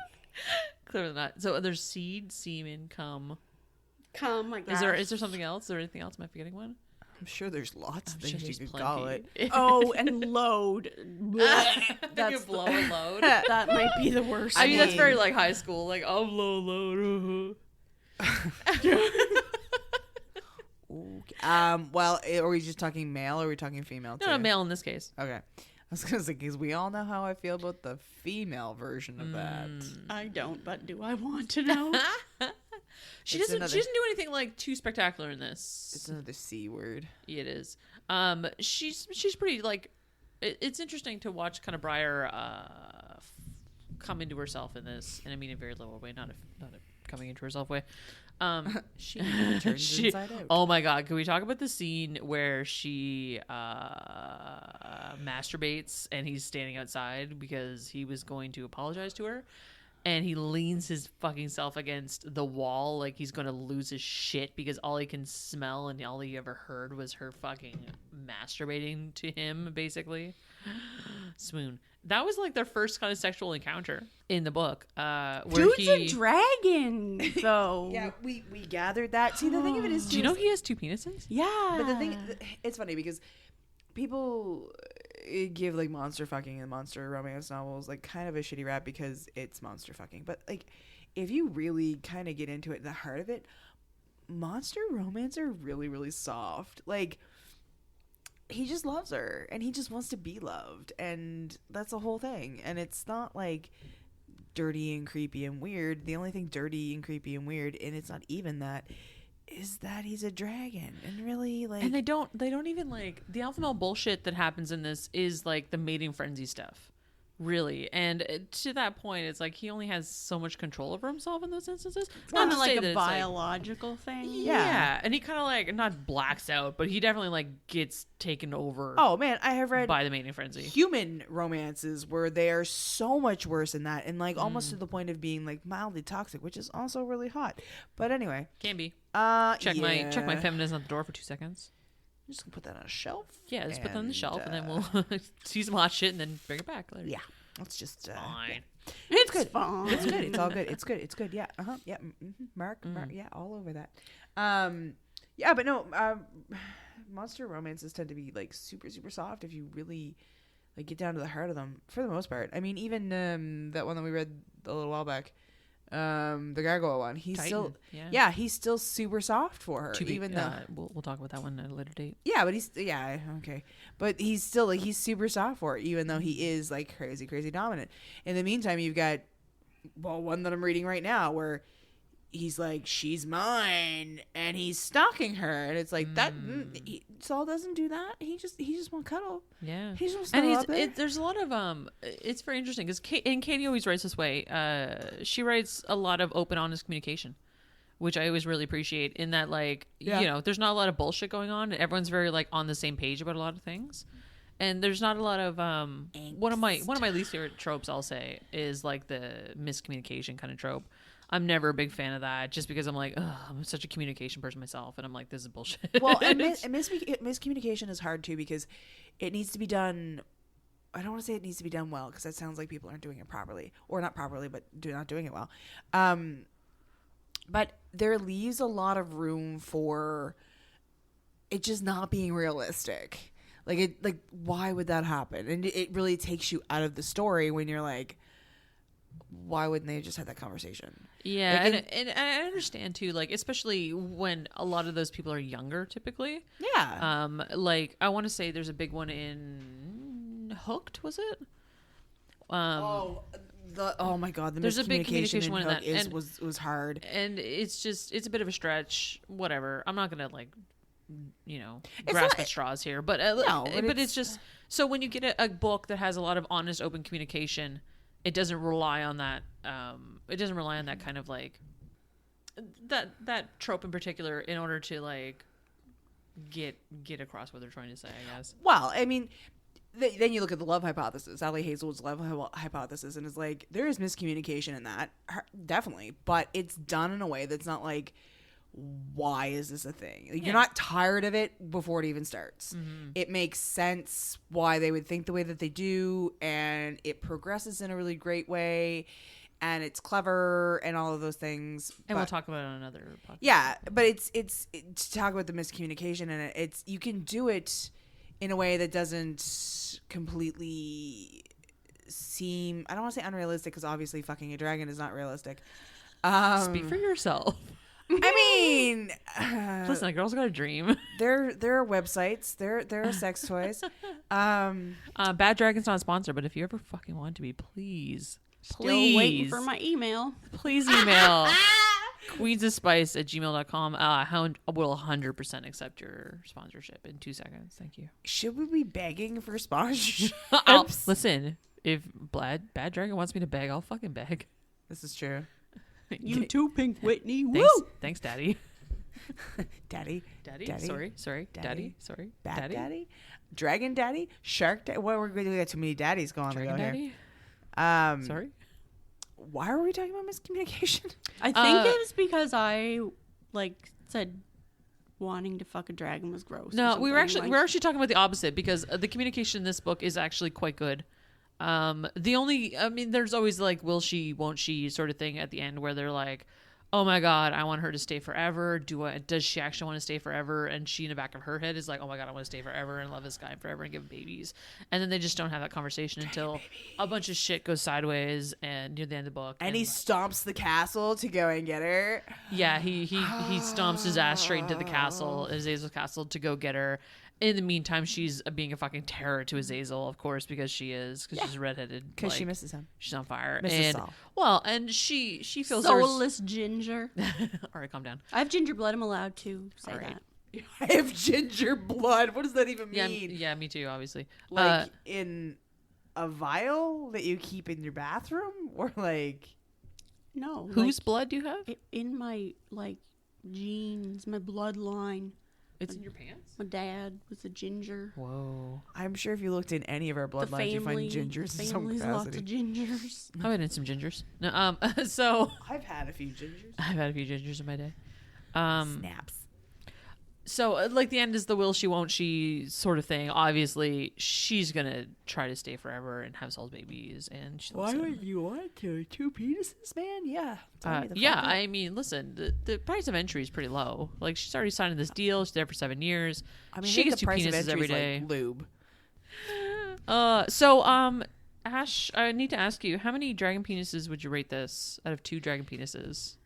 Clearly not. So there's seed, semen, cum. Come, my god. Is there something else? Is there anything else? Am I forgetting one? I'm sure there's lots of I'm sure things you there's could call it. plenty. Oh, and load. That's blow and load. That might be the worst. I mean, that's mean- very like high school. Like, I'll blow and load. Well, are we just talking male or are we talking female too? No, male in this case. Okay. I was going to say, because we all know how I feel about the female version of that. I don't, but do I want to know? She It's doesn't. another- She doesn't do anything like too spectacular in this. It's another C word. It is. She's pretty like. It's interesting to watch kind of Briar come into herself in this, and I mean in a very lower way, not a coming into herself way. She turns inside out. Oh my god, can we talk about the scene where she masturbates and he's standing outside because he was going to apologize to her, and he leans his fucking self against the wall like he's gonna lose his shit because all he can smell and all he ever heard was her fucking masturbating to him, basically. Swoon. That was like their first kind of sexual encounter in the book. Where Dude's a dragon, though. Yeah, we gathered that. See, the thing of it is, Do you know he has two penises? Yeah. But the thing, it's funny because people give like monster fucking and monster romance novels like kind of a shitty rap because it's monster fucking. But like, if you really kind of get into it, the heart of it, monster romance are really, really soft. Like, he just loves her and he just wants to be loved, and that's the whole thing. And it's not like dirty and creepy and weird. The only thing dirty and creepy and weird, and it's not even that, is that he's a dragon. And really, like, And they don't even like the alpha male bullshit that happens in this is like the mating frenzy stuff, really. And to that point, it's like he only has so much control over himself in those instances. It's kind to of like say a that it's, like- biological thing. yeah, and he kind of like not blacks out, but he definitely like gets taken over. oh man, I have read by the mating frenzy. human romances where they are so much worse than that, and like almost to the point of being like mildly toxic, which is also really hot. But anyway, Can be. check Check my feminism at the door for 2 seconds. I'm just gonna put that on a shelf. Yeah, just put that on the shelf, and then uh, we'll see some hot shit, and then bring it back later. Yeah, it's just Fine. It's good. fine. It's good. It's all good. It's good. It's good. Yeah. Yeah. Mark. Yeah. All over that. Yeah, but no. Monster romances tend to be like super, super soft if you really like get down to the heart of them. For the most part. I mean, even that one that we read a little while back, the gargoyle one. He's Titan, still, yeah. he's still super soft for her. To be, even though, we'll talk about that one at a later date. yeah, but he's okay. But he's still like he's super soft for her, even though he is like crazy, crazy dominant. In the meantime, you've got one that I'm reading right now where he's like, she's mine, and he's stalking her, and it's like that. Saul doesn't do that. He just won't cuddle. Yeah, He just and snuggle up there. there's a lot of it's very interesting because Katie always writes this way. She writes a lot of open, honest communication, which I always really appreciate. In that, like, Yeah. you know, there's not a lot of bullshit going on. Everyone's very like on the same page about a lot of things, and there's not a lot of one of my least favorite tropes, I'll say, is like the miscommunication kind of trope. I'm never a big fan of that, just because I'm like, ugh, I'm such a communication person myself, and I'm like, this is bullshit. Well, and miscommunication is hard too because it needs to be done. I don't want to say it needs to be done well because that sounds like people aren't doing it properly, or not properly, but not doing it well. But there leaves a lot of room for it just not being realistic. Like why would that happen? And it really takes you out of the story when you're like, why wouldn't they have just had that conversation? Yeah, Like, and I understand too, like especially when a lot of those people are younger, typically. Yeah. Like I want to say there's a big one in Hooked, was it? Oh my god, the there's a big miscommunication communication one in Hook that, and, was hard. and it's a bit of a stretch. Whatever, I'm not gonna like, It's grasp not- at straws here, but No, but it's just so when you get a book that has a lot of honest, open communication, it doesn't rely on that. It doesn't rely on that kind of like that trope in particular in order to like get across what they're trying to say, I guess. Well, I mean, then you look at the love hypothesis, Allie Hazelwood's love hypothesis, and it's like there is miscommunication in that, definitely, but it's done in a way that's not like, why is this a thing? Like, you're not tired of it before it even starts. Mm-hmm. It makes sense why they would think the way that they do, and it progresses in a really great way, and it's clever and all of those things. And we'll talk about it on another podcast. Yeah, but it's to talk about the miscommunication, and it's you can do it in a way that doesn't completely seem, I don't want to say unrealistic, because obviously fucking a dragon is not realistic. Speak for yourself. I mean, listen, a girl's got a dream. there are websites, there are sex toys. Bad Dragon's not a sponsor, but if you ever fucking want to be, please Still waiting for my email. Please email queensofspice@gmail.com. I will 100% accept your sponsorship in 2 seconds. Thank you. Should we be begging for sponsorship? Listen, if Bad Dragon wants me to beg, I'll fucking beg. This is true. You too, Pink Whitney. Thanks, Woo! thanks, Daddy. Daddy. Sorry. Daddy. Sorry. Bad Daddy. Dragon Daddy. Shark Daddy. Well, we got too many daddies going Dragon on Daddy. here. Sorry. Why are we talking about miscommunication? I think it was because I said wanting to fuck a dragon was gross. No, we're actually talking about the opposite, because the communication in this book is actually quite good. There's always like will she, won't she sort of thing at the end where they're like, oh my god, I want her to stay forever. Does she actually want to stay forever? And she, in the back of her head, is like, oh my god, I want to stay forever and love this guy forever and give babies. And then they just don't have that conversation until a bunch of shit goes sideways and near the end of the book. And he stomps the castle to go and get her. Yeah, he stomps his ass straight into the castle, Azazel's castle, to go get her. In the meantime, she's being a fucking terror to Azazel, of course, because she's redheaded. Because she misses him. She's on fire. Mrs. Saul. Well, and she feels soulless ginger. All right, calm down. I have ginger blood. I'm allowed to say All right. that. I have ginger blood. What does that even mean? Yeah, me too, obviously. Like in a vial that you keep in your bathroom? Or like... No. Whose blood do you have? In my, genes, my bloodline. It's in your pants? My dad was a ginger. Whoa. I'm sure if you looked in any of our bloodlines, you find gingers in some family's capacity. lots of gingers. I've had some gingers. No, so... I've had a few gingers. I've had a few gingers in my day. Snaps. So, the end is the will she, won't she sort of thing. Obviously, she's going to try to stay forever and have Saul's babies. And she Why would you want to? 2 penises, man? Yeah. I mean, listen, the price of entry is pretty low. Like, she's already signed this deal. She's there for 7 years. I mean, she gets the 2 price of penises every day. Like lube. Ash, I need to ask you, how many dragon penises would you rate this out of 2 dragon penises?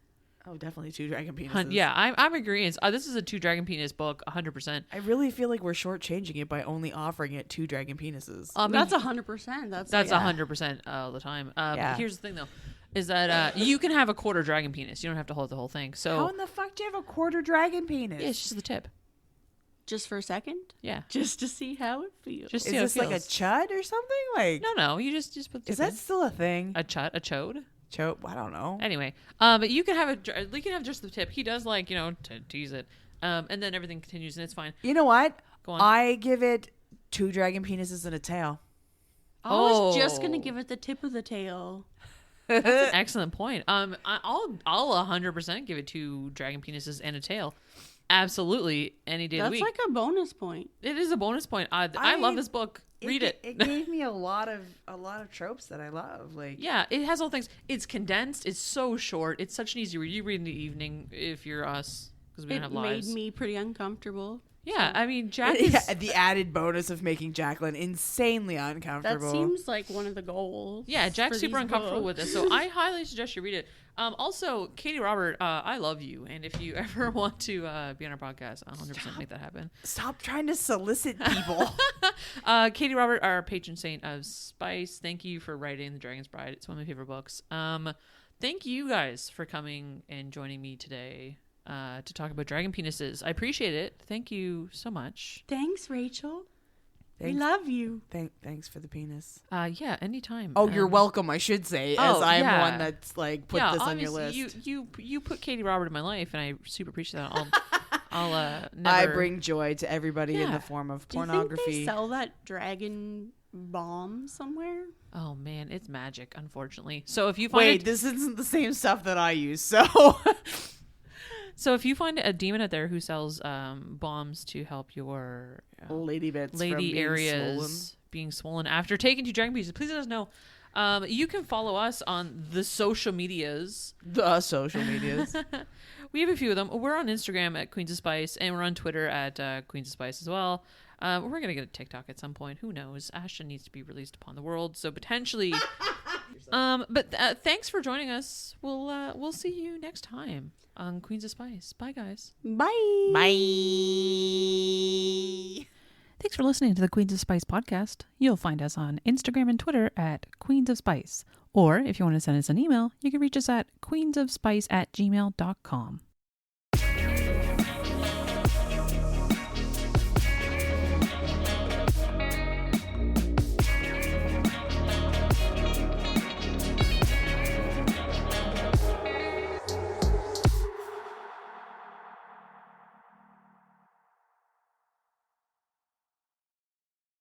Oh, definitely 2 dragon penises. Yeah, I'm agreeing. This is a 2 dragon penis book, 100%. I really feel like we're shortchanging it by only offering it 2 dragon penises. That's 100%. That's 100% all the time. Here's the thing, though, is that you can have a quarter dragon penis. You don't have to hold the whole thing. So how in the fuck do you have a quarter dragon penis? Yeah, it's just the tip. Just for a second? Yeah. Just to see how it feels. Just is see how this it like a feels. chud or something? Like No, you just put the tip is that in. still a thing? A chode? I don't know. Anyway, but you can have just the tip. He does to tease it, and then everything continues and it's fine. You know what? Go on. I give it 2 dragon penises and a tail. I was just gonna give it the tip of the tail. That's an excellent point. I'll 100% give it 2 dragon penises and a tail. Absolutely, any day of the week. That's like a bonus point. It is a bonus point. I love this book. Read it. It gave me a lot of tropes that I love. Like yeah, it has all things. It's condensed. It's so short. It's such an easy read. You read in the evening if you're us because we don't have lives. It made me pretty uncomfortable. Yeah, I mean, Jack is... the added bonus of making Jacqueline insanely That uncomfortable. seems like one of the goals. Yeah, Jack's for super these uncomfortable with books. this, so I highly suggest you read it. Also, Katee Robert, I love you, and if you ever want to be on our podcast, 100% make that happen. Stop trying to solicit people. Katee Robert, our patron saint of Spice, thank you for writing The Dragon's Bride. It's one of my favorite books. Thank you guys for coming and joining me today to talk about dragon penises. I appreciate it. Thank you so much. Thanks, Rachel. Thanks. We love you. Thanks for the penis. Yeah, anytime. Oh, you're welcome, I should say, as I am the one that's like put this on your list. You put Katee Robert in my life, and I super appreciate that. I'll never... I bring joy to everybody in the form of pornography. Do you think they sell that dragon bomb somewhere? Oh man, it's magic, unfortunately. So if you find this isn't the same stuff that I use, so So if you find a demon out there who sells bombs to help your lady bits lady from being areas being swollen after taking 2 dragon pieces, please let us know. You can follow us on the social medias. The social medias. We have a few of them. We're on Instagram at Queens of Spice, and we're on Twitter at Queens of Spice as well. We're going to get a TikTok at some point. Who knows? Ashton needs to be released upon the world, so potentially. But thanks for joining us. We'll see you next time on Queens of Spice. Bye, guys. Bye. Bye. Thanks for listening to the Queens of Spice podcast. You'll find us on Instagram and Twitter at Queens of Spice. Or if you want to send us an email, you can reach us at queensofspice@gmail.com.